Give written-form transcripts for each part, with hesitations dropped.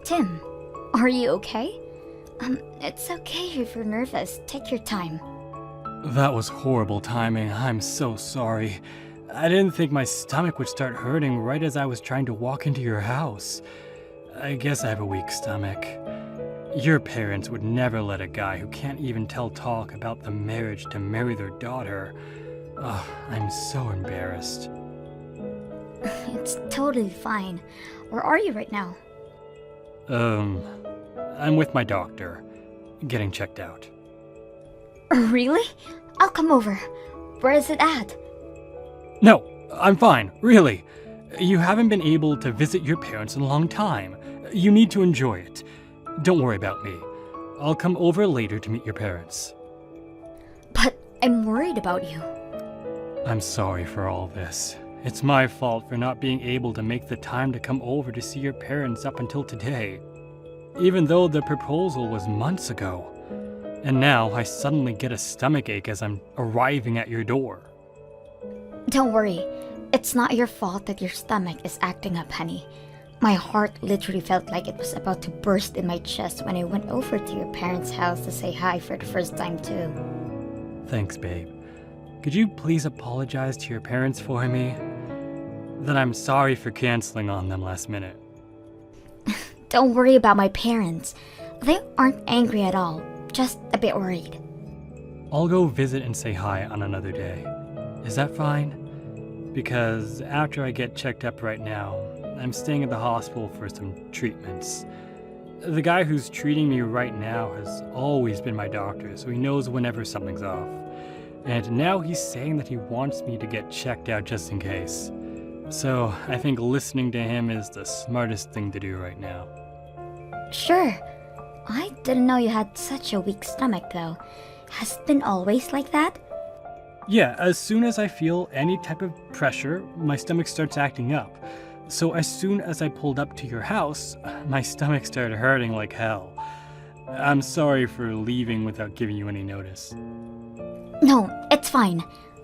Tim, are you okay? It's okay if you're nervous. Take your time. That was horrible timing. I'm so sorry. I didn't think my stomach would start hurting right as I was trying to walk into your house. I guess I have a weak stomach. Your parents would never let a guy who can't even tell talk about the marriage to marry their daughter. Oh, I'm so embarrassed. It's totally fine. Where are you right now? I'm with my doctor, getting checked out. Really? I'll come over. Where is it at? No, I'm fine, really. You haven't been able to visit your parents in a long time. You need to enjoy it. Don't worry about me. I'll come over later to meet your parents. But I'm worried about you. I'm sorry for all this. It's my fault for not being able to make the time to come over to see your parents up until today. Even though the proposal was months ago. And now I suddenly get a stomachache as I'm arriving at your door. Don't worry. It's not your fault that your stomach is acting up, honey. My heart literally felt like it was about to burst in my chest when I went over to your parents' house to say hi for the first time too. Thanks, babe. Could you please apologize to your parents for me? That I'm sorry for canceling on them last minute. Don't worry about my parents. They aren't angry at all, just a bit worried. I'll go visit and say hi on another day. Is that fine? Because after I get checked up right now, I'm staying at the hospital for some treatments. The guy who's treating me right now has always been my doctor, so he knows whenever something's off. And now he's saying that he wants me to get checked out just in case. So I think listening to him is the smartest thing to do right now. Sure. I didn't know you had such a weak stomach though. Has it been always like that? Yeah, as soon as I feel any type of pressure, my stomach starts acting up. So as soon as I pulled up to your house, my stomach started hurting like hell. I'm sorry for leaving without giving you any notice. No, it's fine.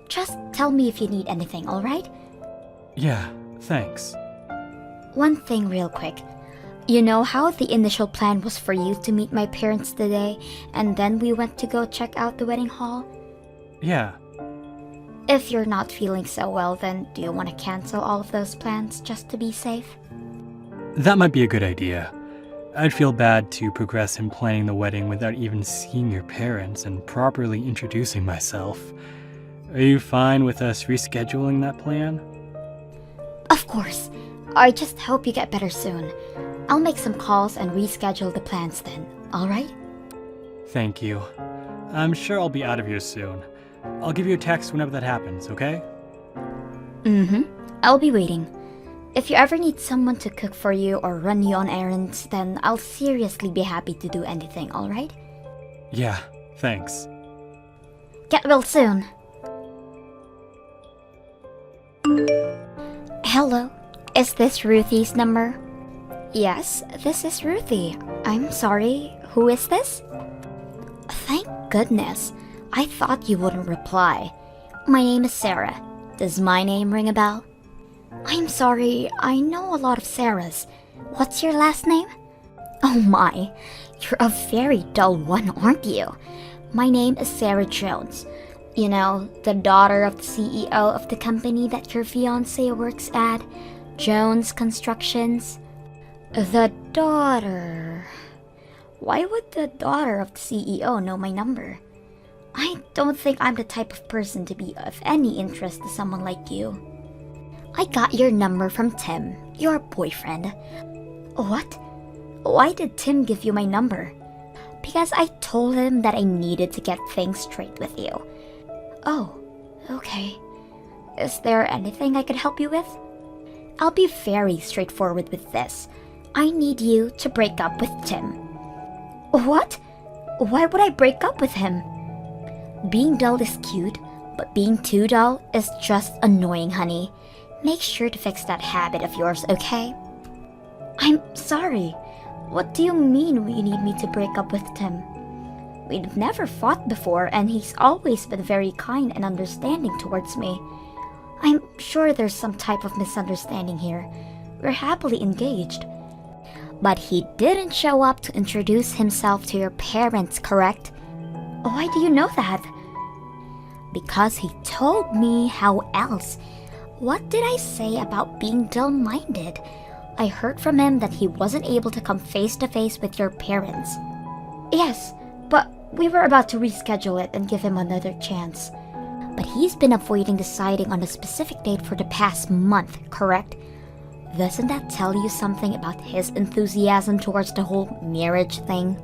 Just tell me if you need anything, alright? Yeah, thanks. One thing real quick. You know how the initial plan was for you to meet my parents today, and then we went to go check out the wedding hall? Yeah. If you're not feeling so well, then do you want to cancel all of those plans just to be safe? That might be a good idea. I'd feel bad to progress in planning the wedding without even seeing your parents and properly introducing myself. Are you fine with us rescheduling that plan? Of course. I just hope you get better soon. I'll make some calls and reschedule the plans then, alright? Thank you. I'm sure I'll be out of here soon. I'll give you a text whenever that happens, okay? I'll be waiting. If you ever need someone to cook for you or run you on errands, then I'll seriously be happy to do anything, alright? Yeah, thanks. Get well soon. Hello, is this Ruthie's number? Yes, this is Ruthie. I'm sorry, who is this? Thank goodness. I thought you wouldn't reply. My name is Sarah. Does my name ring a bell? I'm sorry, I know a lot of Sarahs. What's your last name? Oh my, you're a very dull one, aren't you? My name is Sarah Jones. You know, the daughter of the CEO of the company that your fiancé works at, Jones Constructions. The daughter... Why would the daughter of the CEO know my number? I don't think I'm the type of person to be of any interest to someone like you. I got your number from Tim, your boyfriend. What? Why did Tim give you my number? Because I told him that I needed to get things straight with you. Oh, okay. Is there anything I could help you with? I'll be very straightforward with this. I need you to break up with Tim. What? Why would I break up with him? Being dull is cute, but being too dull is just annoying, honey. Make sure to fix that habit of yours, okay? I'm sorry. What do you mean you need me to break up with Tim? We've never fought before, and he's always been very kind and understanding towards me. I'm sure there's some type of misunderstanding here. We're happily engaged. But he didn't show up to introduce himself to your parents, correct? Why do you know that? Because he told me. How else? What did I say about being dull-minded? I heard from him that he wasn't able to come face to face with your parents. Yes, but we were about to reschedule it and give him another chance. But he's been avoiding deciding on a specific date for the past month, correct? Doesn't that tell you something about his enthusiasm towards the whole marriage thing?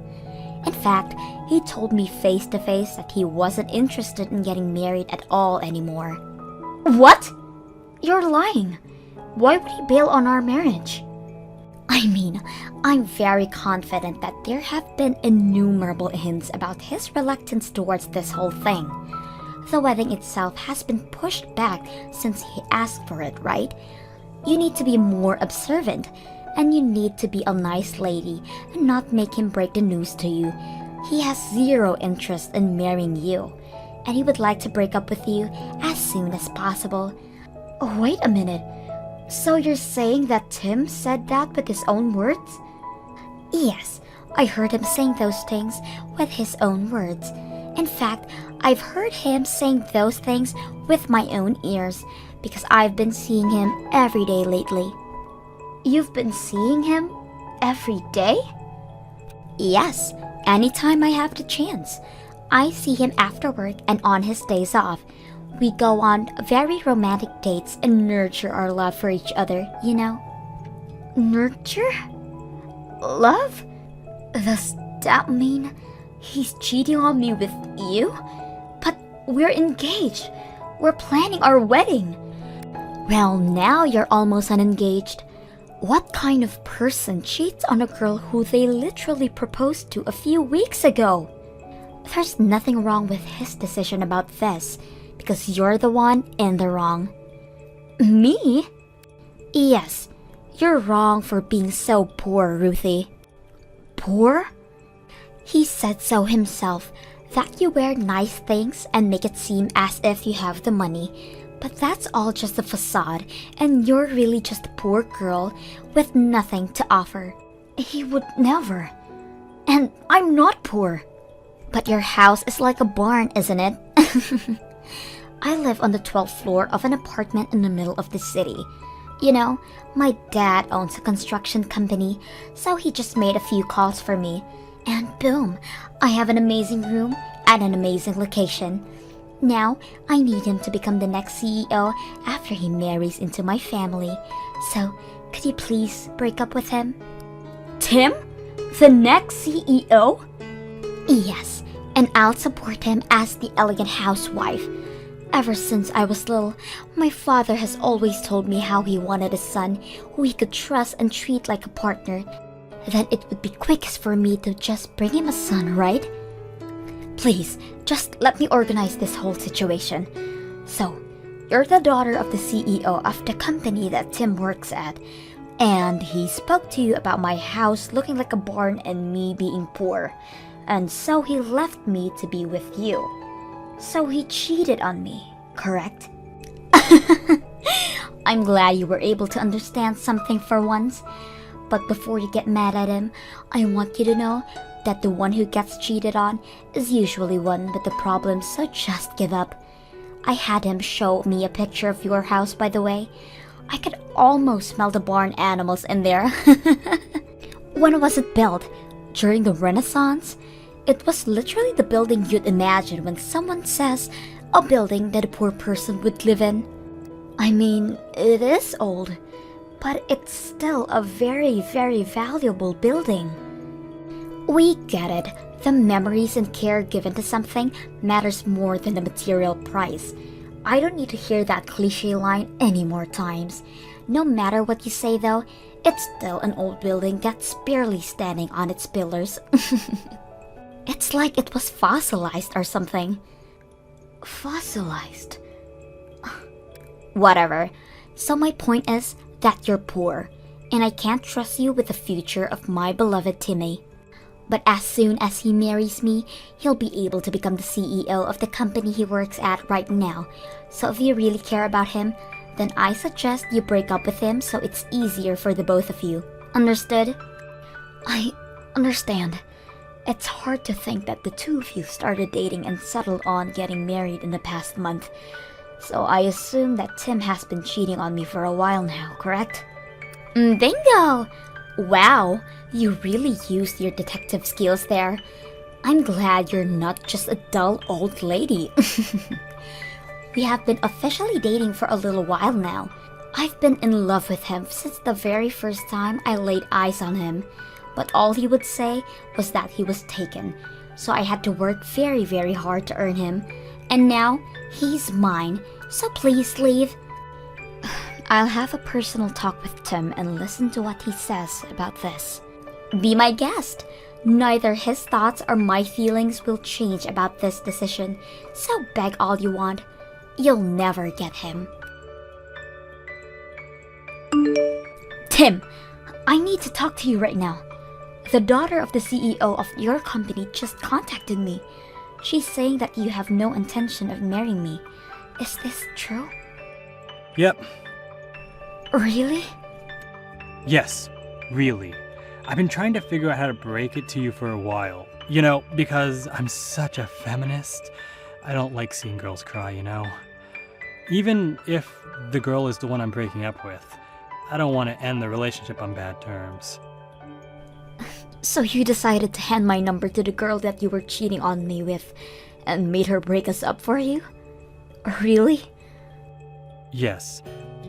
In fact, he told me face to face that he wasn't interested in getting married at all anymore. What? You're lying. Why would he bail on our marriage? I mean, I'm very confident that there have been innumerable hints about his reluctance towards this whole thing. The wedding itself has been pushed back since he asked for it, right? You need to be more observant, and you need to be a nice lady and not make him break the news to you. He has zero interest in marrying you, and he would like to break up with you as soon as possible. Oh, wait a minute. So you're saying that Tim said that with his own words? Yes, I heard him saying those things with his own words. In fact, I've heard him saying those things with my own ears because I've been seeing him every day lately. You've been seeing him every day? Yes, anytime I have the chance. I see him after work and on his days off. We go on very romantic dates and nurture our love for each other, you know? Nurture? Love? Does that mean he's cheating on me with you? But we're engaged. We're planning our wedding. Well, now you're almost unengaged. What kind of person cheats on a girl who they literally proposed to a few weeks ago? There's nothing wrong with his decision about this, because you're the one in the wrong. Me? Yes, you're wrong for being so poor, Ruthie. Poor? He said so himself, that you wear nice things and make it seem as if you have the money. But that's all just a facade, and you're really just a poor girl with nothing to offer. He would never. And I'm not poor. But your house is like a barn, isn't it? I live on the 12th floor of an apartment in the middle of the city. You know, my dad owns a construction company, so he just made a few calls for me. And boom, I have an amazing room at an amazing location. Now, I need him to become the next CEO after he marries into my family. So, could you please break up with him? Tim? The next CEO? Yes, and I'll support him as the elegant housewife. Ever since I was little, my father has always told me how he wanted a son who he could trust and treat like a partner. Then it would be quickest for me to just bring him a son, right? Please, just let me organize this whole situation. So, you're the daughter of the CEO of the company that Tim works at, and he spoke to you about my house looking like a barn and me being poor, and so he left me to be with you. So he cheated on me, correct? I'm glad you were able to understand something for once. But before you get mad at him, I want you to know that the one who gets cheated on is usually one with the problem, so just give up. I had him show me a picture of your house, by the way. I could almost smell the barn animals in there. When was it built? During the Renaissance? It was literally the building you'd imagine when someone says a building that a poor person would live in. I mean, it is old, but it's still a very, very valuable building. We get it. The memories and care given to something matters more than the material price. I don't need to hear that cliche line any more times. No matter what you say though, it's still an old building that's barely standing on its pillars. It's like it was fossilized or something. Fossilized? Whatever. So my point is that you're poor, and I can't trust you with the future of my beloved Timmy. But as soon as he marries me, he'll be able to become the CEO of the company he works at right now. So if you really care about him, then I suggest you break up with him so it's easier for the both of you. Understood? I understand. It's hard to think that the two of you started dating and settled on getting married in the past month. So I assume that Tim has been cheating on me for a while now, correct? Bingo! Wow, you really used your detective skills there. I'm glad you're not just a dull old lady. We have been officially dating for a little while now. I've been in love with him since the very first time I laid eyes on him. But all he would say was that he was taken. So I had to work very, very hard to earn him. And now, he's mine. So please leave. I'll have a personal talk with Tim and listen to what he says about this. Be my guest. Neither his thoughts or my feelings will change about this decision. So beg all you want. You'll never get him. Tim, I need to talk to you right now. The daughter of the CEO of your company just contacted me. She's saying that you have no intention of marrying me. Is this true? Yep. Really? Yes, really. I've been trying to figure out how to break it to you for a while. You know, because I'm such a feminist. I don't like seeing girls cry, you know? Even if the girl is the one I'm breaking up with, I don't want to end the relationship on bad terms. So you decided to hand my number to the girl that you were cheating on me with and made her break us up for you? Really? Yes.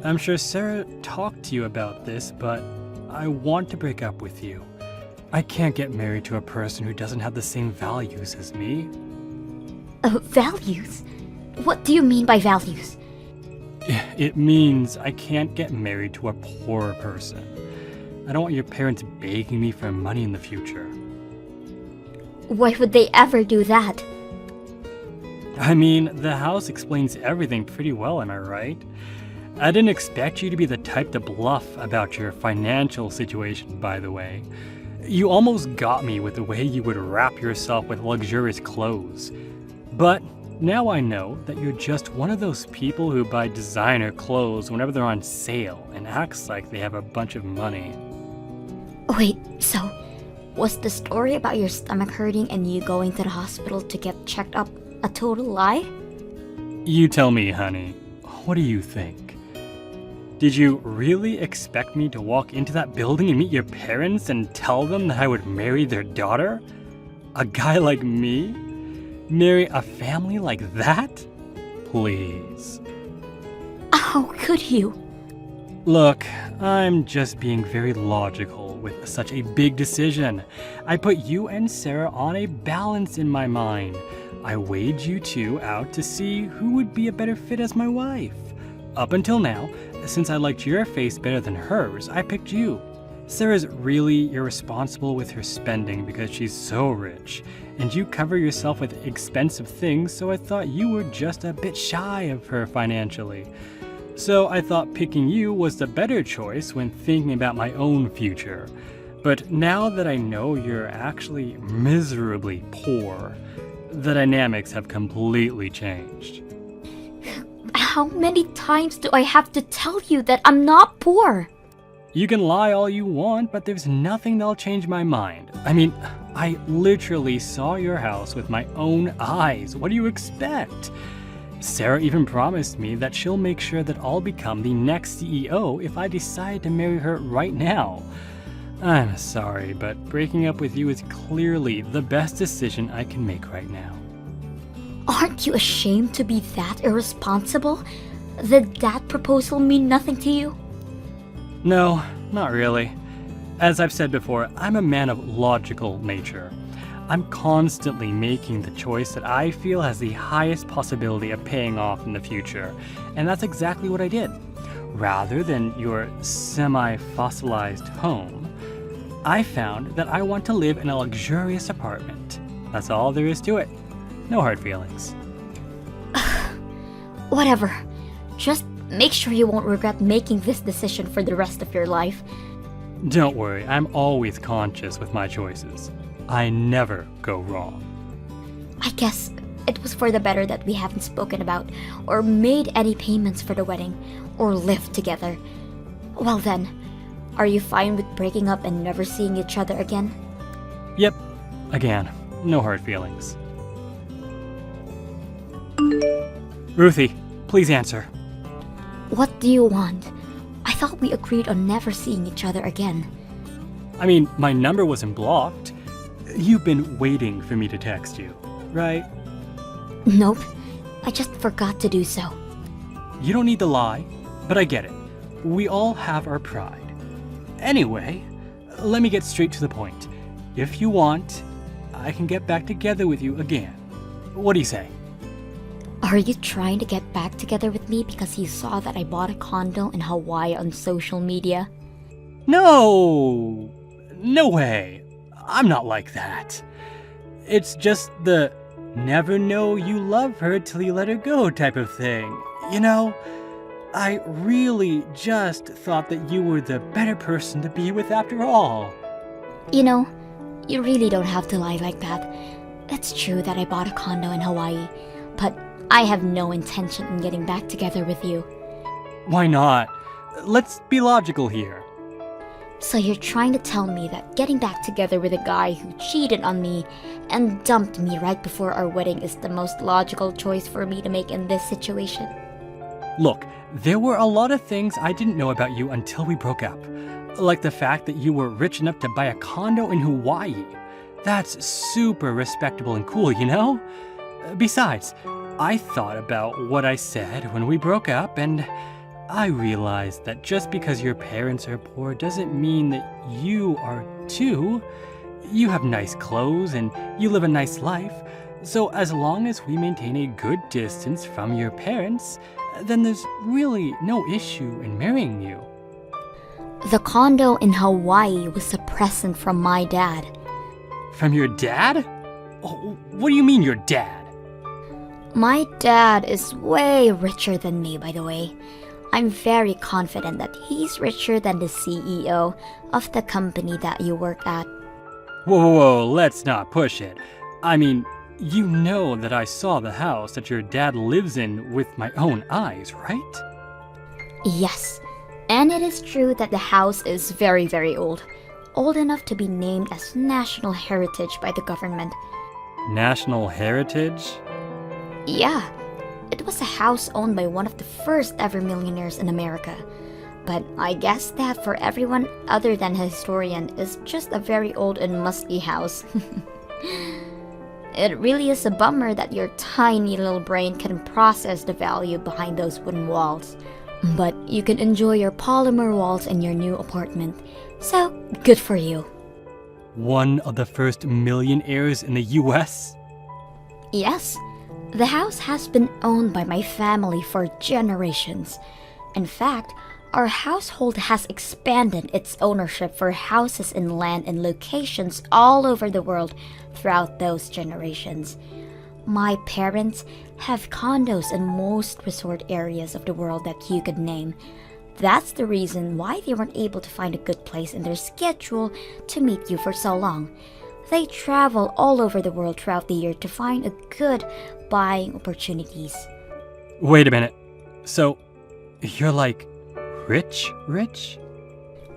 I'm sure Sarah talked to you about this, but I want to break up with you. I can't get married to a person who doesn't have the same values as me. Values? What do you mean by values? It means I can't get married to a poor person. I don't want your parents begging me for money in the future. Why would they ever do that? I mean, the house explains everything pretty well, am I right? I didn't expect you to be the type to bluff about your financial situation, by the way. You almost got me with the way you would wrap yourself with luxurious clothes. But now I know that you're just one of those people who buy designer clothes whenever they're on sale and acts like they have a bunch of money. Wait, so was the story about your stomach hurting and you going to the hospital to get checked up a total lie? You tell me, honey. What do you think? Did you really expect me to walk into that building and meet your parents and tell them that I would marry their daughter? A guy like me? Marry a family like that? Please. How could you? Look, I'm just being very logical with such a big decision. I put you and Sarah on a balance in my mind. I weighed you two out to see who would be a better fit as my wife. Up until now, since I liked your face better than hers, I picked you. Sarah's really irresponsible with her spending because she's so rich, and you cover yourself with expensive things, so I thought you were just a bit shy of her financially. So I thought picking you was the better choice when thinking about my own future. But now that I know you're actually miserably poor, the dynamics have completely changed. How many times do I have to tell you that I'm not poor? You can lie all you want, but there's nothing that'll change my mind. I mean, I literally saw your house with my own eyes. What do you expect? Sarah even promised me that she'll make sure that I'll become the next CEO if I decide to marry her right now. I'm sorry, but breaking up with you is clearly the best decision I can make right now. Aren't you ashamed to be that irresponsible? Did that proposal mean nothing to you? No, not really. As I've said before, I'm a man of logical nature. I'm constantly making the choice that I feel has the highest possibility of paying off in the future, and that's exactly what I did. Rather than your semi-fossilized home, I found that I want to live in a luxurious apartment. That's all there is to it. No hard feelings. Whatever. Just make sure you won't regret making this decision for the rest of your life. Don't worry, I'm always conscious with my choices. I never go wrong. I guess it was for the better that we haven't spoken about or made any payments for the wedding or lived together. Well then, Are you fine with breaking up and never seeing each other again? Yep, again, no hard feelings. Ruthie, please answer. What do you want? I thought we agreed on never seeing each other again. I mean, my number wasn't blocked. You've been waiting for me to text you, right? Nope, I just forgot to do so. You don't need to lie, but I get it. We all have our pride. Anyway, let me get straight to the point. If you want, I can get back together with you again. What do you say? Are you trying to get back together with me because you saw that I bought a condo in Hawaii on social media? No! No way! I'm not like that. It's just the never know you love her till you let her go type of thing. You know, I really just thought that you were the better person to be with after all. You know, you really don't have to lie like that. It's true that I bought a condo in Hawaii, but I have no intention in getting back together with you. Why not? Let's be logical here. So you're trying to tell me that getting back together with a guy who cheated on me and dumped me right before our wedding is the most logical choice for me to make in this situation? Look, there were a lot of things I didn't know about you until we broke up. Like the fact that you were rich enough to buy a condo in Hawaii. That's super respectable and cool, you know? Besides, I thought about what I said when we broke up, and I realized that just because your parents are poor doesn't mean that you are too. You have nice clothes and you live a nice life. So as long as we maintain a good distance from your parents, then there's really no issue in marrying you. The condo in Hawaii was a present from my dad. From your dad? Oh, what do you mean your dad? My dad is way richer than me, by the way. I'm very confident that he's richer than the CEO of the company that you work at. Whoa, let's not push it. I mean, you know that I saw the house that your dad lives in with my own eyes, right? Yes, and it is true that the house is very, very old. Old enough to be named as National Heritage by the government. National Heritage? Yeah, it was a house owned by one of the first ever millionaires in America. But I guess that for everyone other than a historian is just a very old and musty house. It really is a bummer that your tiny little brain can process the value behind those wooden walls. But you can enjoy your polymer walls in your new apartment. So, good for you. One of the first millionaires in the US? Yes, the house has been owned by my family for generations. In fact, our household has expanded its ownership for houses and land in locations all over the world throughout those generations. My parents have condos in most resort areas of the world that you could name. That's the reason why they weren't able to find a good place in their schedule to meet you for so long. They travel all over the world throughout the year to find a good buying opportunities. Wait a minute. So, you're like rich?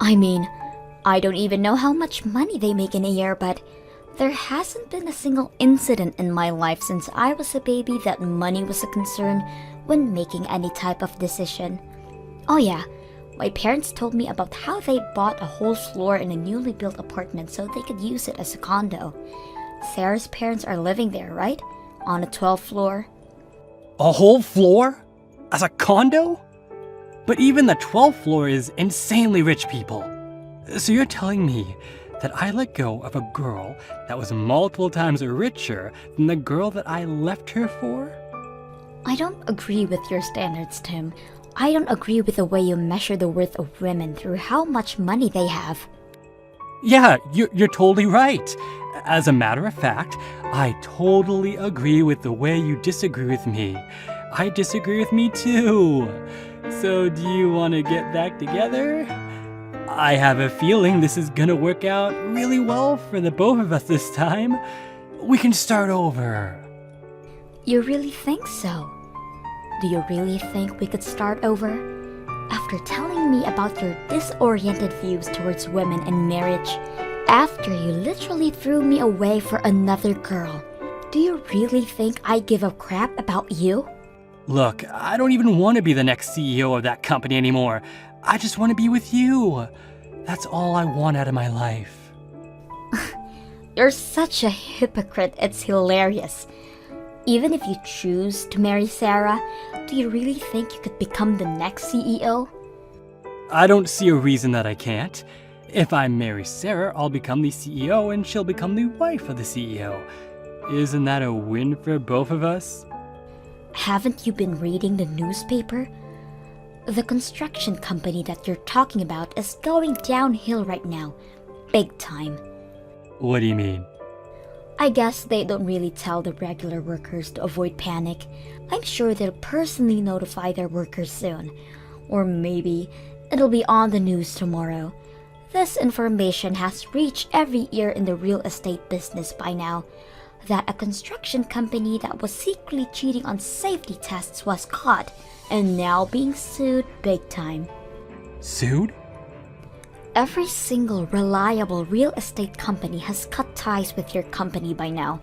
I mean, I don't even know how much money they make in a year, but there hasn't been a single incident in my life since I was a baby that money was a concern when making any type of decision. Oh yeah, my parents told me about how they bought a whole floor in a newly built apartment so they could use it as a condo. Sarah's parents are living there, right? On a 12th floor. A whole floor? As a condo? But even the 12th floor is insanely rich people. So you're telling me that I let go of a girl that was multiple times richer than the girl that I left her for? I don't agree with your standards, Tim. I don't agree with the way you measure the worth of women through how much money they have. Yeah, you're totally right. As a matter of fact, I totally agree with the way you disagree with me. I disagree with me too. So do you want to get back together? I have a feeling this is gonna work out really well for the both of us this time. We can start over. You really think so? Do you really think we could start over? After telling me about your disoriented views towards women and marriage, after you literally threw me away for another girl, do you really think I give a crap about you? Look, I don't even want to be the next CEO of that company anymore. I just want to be with you. That's all I want out of my life. You're such a hypocrite, it's hilarious. Even if you choose to marry Sarah, do you really think you could become the next CEO? I don't see a reason that I can't. If I marry Sarah, I'll become the CEO and she'll become the wife of the CEO. Isn't that a win for both of us? Haven't you been reading the newspaper? The construction company that you're talking about is going downhill right now. Big time. What do you mean? I guess they don't really tell the regular workers to avoid panic. I'm sure they'll personally notify their workers soon. Or maybe it'll be on the news tomorrow. This information has reached every ear in the real estate business by now. That a construction company that was secretly cheating on safety tests was caught and now being sued big time. Sued? Every single reliable real estate company has cut ties with your company by now.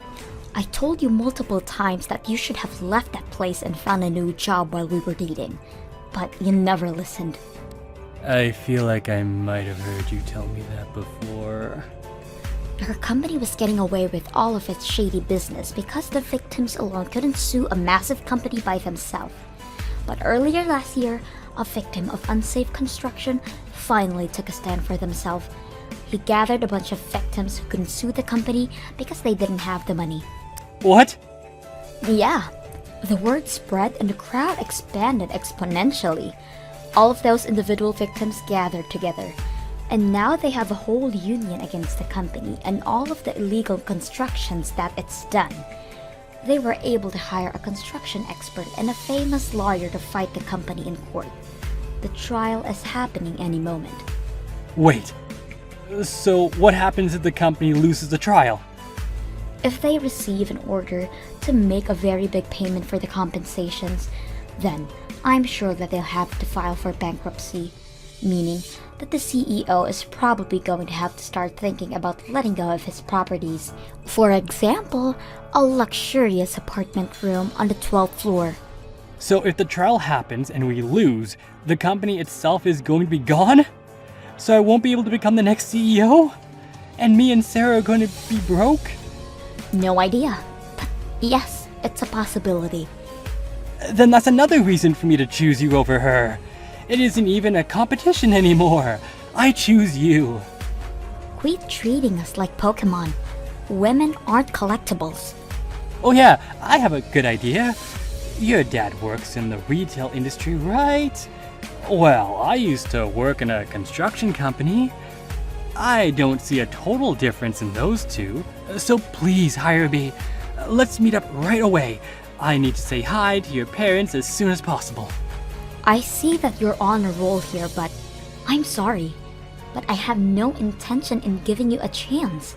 I told you multiple times that you should have left that place and found a new job while we were dating, but you never listened. I feel like I might have heard you tell me that before. Her company was getting away with all of its shady business because the victims alone couldn't sue a massive company by themselves. But earlier last year, a victim of unsafe construction finally took a stand for themselves. He gathered a bunch of victims who couldn't sue the company because they didn't have the money. What? Yeah, the word spread and the crowd expanded exponentially. All of those individual victims gathered together. And now they have a whole union against the company and all of the illegal constructions that it's done. They were able to hire a construction expert and a famous lawyer to fight the company in court. The trial is happening any moment. Wait. So what happens if the company loses the trial? If they receive an order to make a very big payment for the compensations, then I'm sure that they'll have to file for bankruptcy, meaning that the CEO is probably going to have to start thinking about letting go of his properties. For example, a luxurious apartment room on the 12th floor. So if the trial happens and we lose, the company itself is going to be gone? So I won't be able to become the next CEO? And me and Sarah are going to be broke? No idea, but yes, it's a possibility. Then that's another reason for me to choose you over her. It isn't even a competition anymore. I choose you. Quit treating us like Pokemon. Women aren't collectibles. Oh yeah, I have a good idea. Your dad works in the retail industry, right? Well, I used to work in a construction company. I don't see a total difference in those two. So please hire me. Let's meet up right away. I need to say hi to your parents as soon as possible. I see that you're on a roll here, but I'm sorry. But I have no intention in giving you a chance.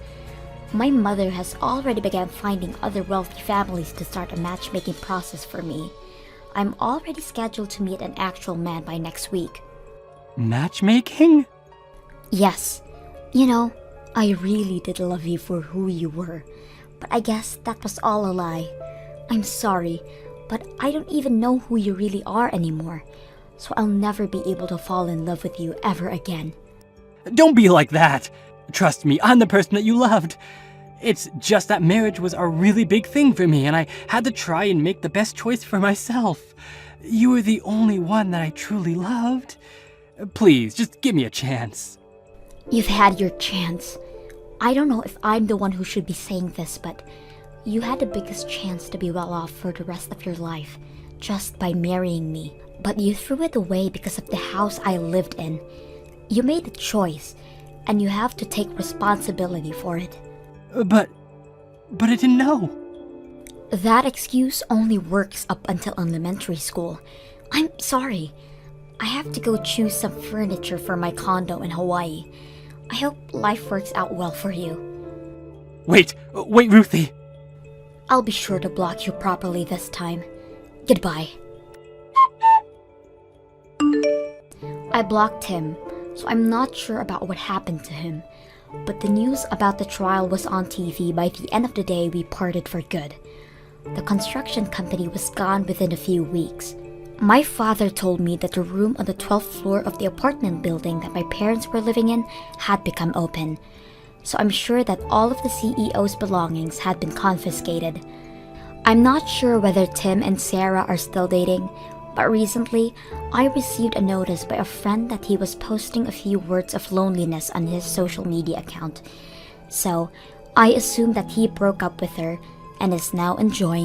My mother has already begun finding other wealthy families to start a matchmaking process for me. I'm already scheduled to meet an actual man by next week. Matchmaking? Yes. You know, I really did love you for who you were. But I guess that was all a lie. I'm sorry, but I don't even know who you really are anymore. So I'll never be able to fall in love with you ever again. Don't be like that. Trust me, I'm the person that you loved. It's just that marriage was a really big thing for me, and I had to try and make the best choice for myself. You were the only one that I truly loved. Please, just give me a chance. You've had your chance. I don't know if I'm the one who should be saying this, but you had the biggest chance to be well off for the rest of your life just by marrying me. But you threw it away because of the house I lived in. You made a choice, and you have to take responsibility for it. But I didn't know. That excuse only works up until elementary school. I'm sorry. I have to go choose some furniture for my condo in Hawaii. I hope life works out well for you. Wait, Ruthie. I'll be sure to block you properly this time. Goodbye. I blocked him, so I'm not sure about what happened to him. But the news about the trial was on TV. By the end of the day, we parted for good. The construction company was gone within a few weeks. My father told me that the room on the 12th floor of the apartment building that my parents were living in had become open. So I'm sure that all of the CEO's belongings had been confiscated. I'm not sure whether Tim and Sarah are still dating, but recently I received a notice by a friend that he was posting a few words of loneliness on his social media account. So I assume that he broke up with her and is now enjoying